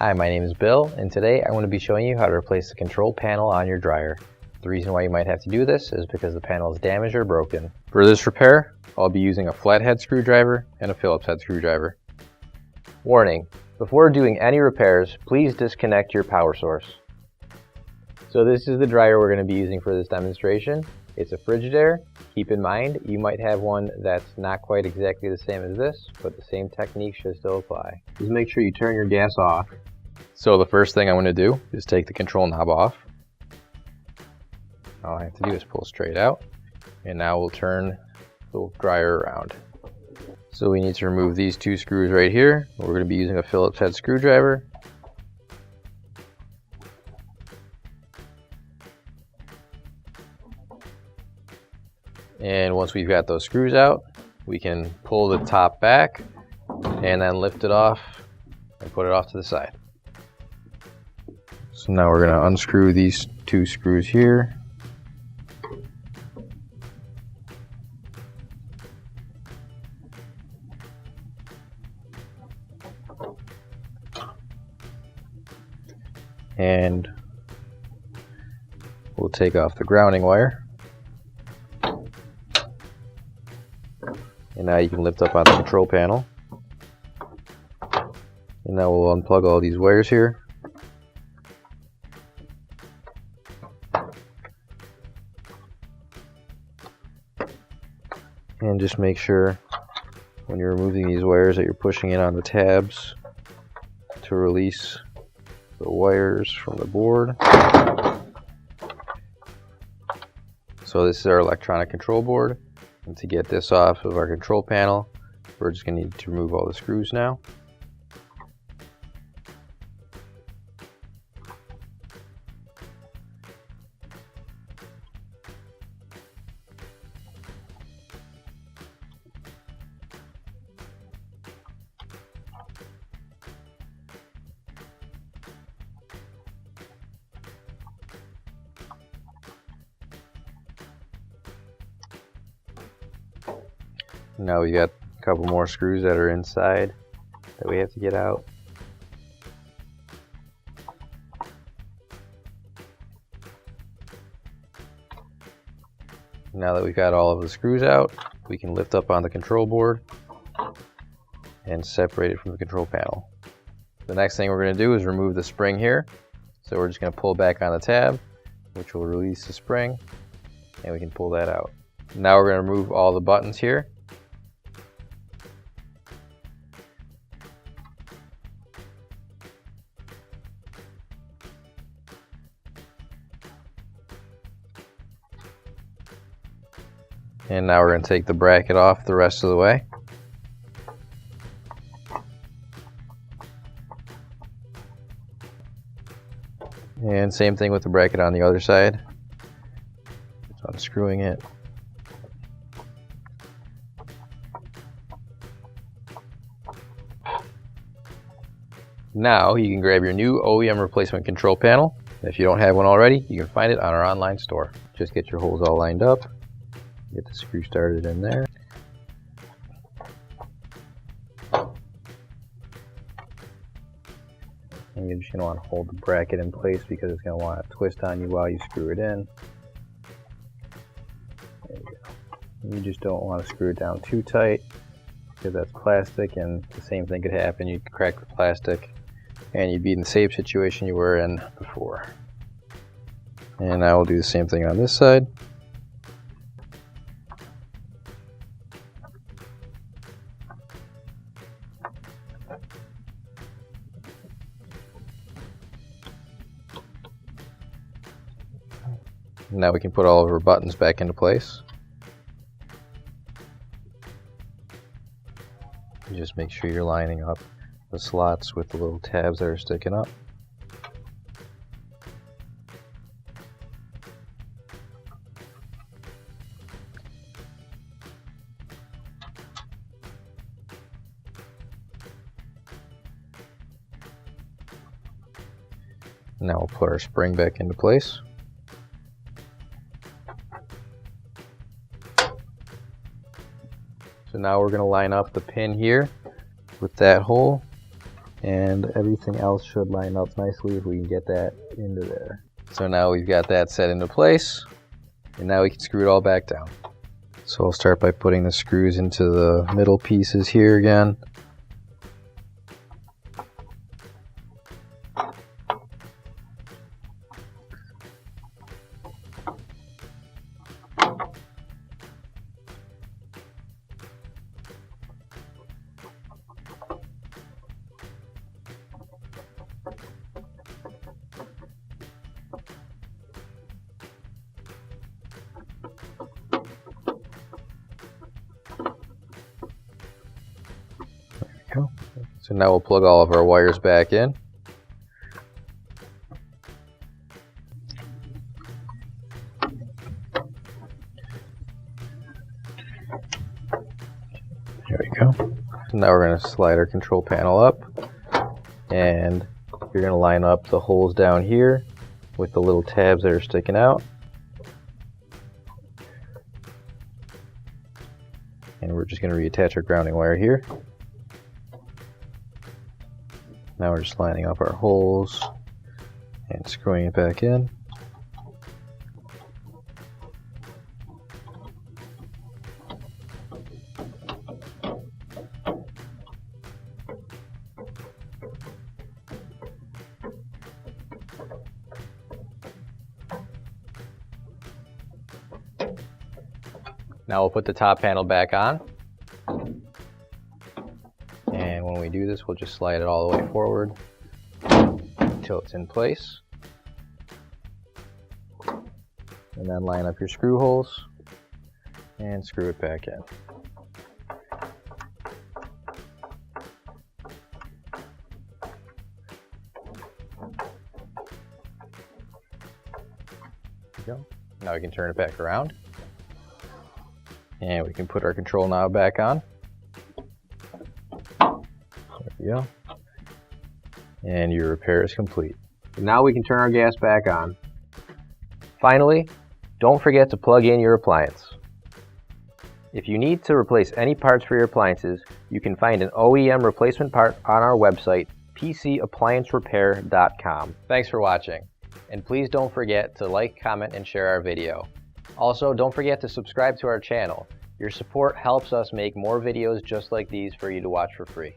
Hi, my name is Bill, and today I'm going to be showing you how to replace the control panel on your dryer. The reason why you might have to do this is because the panel is damaged or broken. For this repair, I'll be using a Flathead screwdriver and a Phillips head screwdriver. Warning: before doing any repairs, please disconnect your power source. So this is the dryer we're going to be using for this demonstration. It's a Frigidaire. Keep in mind, you might have one that's not quite exactly the same as this, but the same technique should still apply. Just make sure you turn your gas off. So the first thing I'm going to do is take the control knob off. All I have to do is pull straight out, and now we'll turn the dryer around. So we need to remove these two screws right here. We're going to be using a Phillips head screwdriver. And once we've got those screws out, we can pull the top back and then lift it off and put it off to the side. So now we're going to unscrew these two screws here. And we'll take off the grounding wire. And now you can lift up on the control panel. And now we'll unplug all these wires here. And just make sure when you're removing these wires that you're pushing it on the tabs to release the wires from the board. So this is our electronic control board. And to get this off of our control panel, we're just going to need to remove all the screws now. Now we got a couple more screws that are inside that we have to get out. Now that we've got all of the screws out, we can lift up on the control board and separate it from the control panel. The next thing we're going to do is remove the spring here. So we're just going to pull back on the tab, which will release the spring, and we can pull that out. Now we're going to remove all the buttons here. And now we're going to take the bracket off the rest of the way. And same thing with the bracket on the other side. Just unscrewing it. Now you can grab your new OEM replacement control panel. If you don't have one already, you can find it on our online store. Just get your holes all lined up. Get the screw started in there. And you're just going to want to hold the bracket in place because it's going to want to twist on you while you screw it in. There you go. You just don't want to screw it down too tight because that's plastic, and the same thing could happen. You could crack the plastic and you'd be in the same situation you were in before. And now we'll do the same thing on this side. Now we can put all of our buttons back into place. You just make sure you're lining up the slots with the little tabs that are sticking up. Now we'll put our spring back into place. So now we're going to line up the pin here with that hole and everything else should line up nicely if we can get that into there. So now we've got that set into place, and now we can screw it all back down. So I'll start by putting the screws into the middle pieces here again. So now we'll plug all of our wires back in. There we go. So now we're going to slide our control panel up, and you're going to line up the holes down here with the little tabs that are sticking out. And we're just going to reattach our grounding wire here. Now we're just lining up our holes and screwing it back in. Now we'll put the top panel back on. And when we do this, we'll just slide it all the way forward until it's in place. And then line up your screw holes and screw it back in. There we go. Now we can turn it back around. And we can put our control knob back on. There we go. And your repair is complete. Now we can turn our gas back on. Finally, don't forget to plug in your appliance. If you need to replace any parts for your appliances, you can find an OEM replacement part on our website, PCApplianceRepair.com. Thanks for watching, and please don't forget to like, comment, and share our video. Also, don't forget to subscribe to our channel. Your support helps us make more videos just like these for you to watch for free.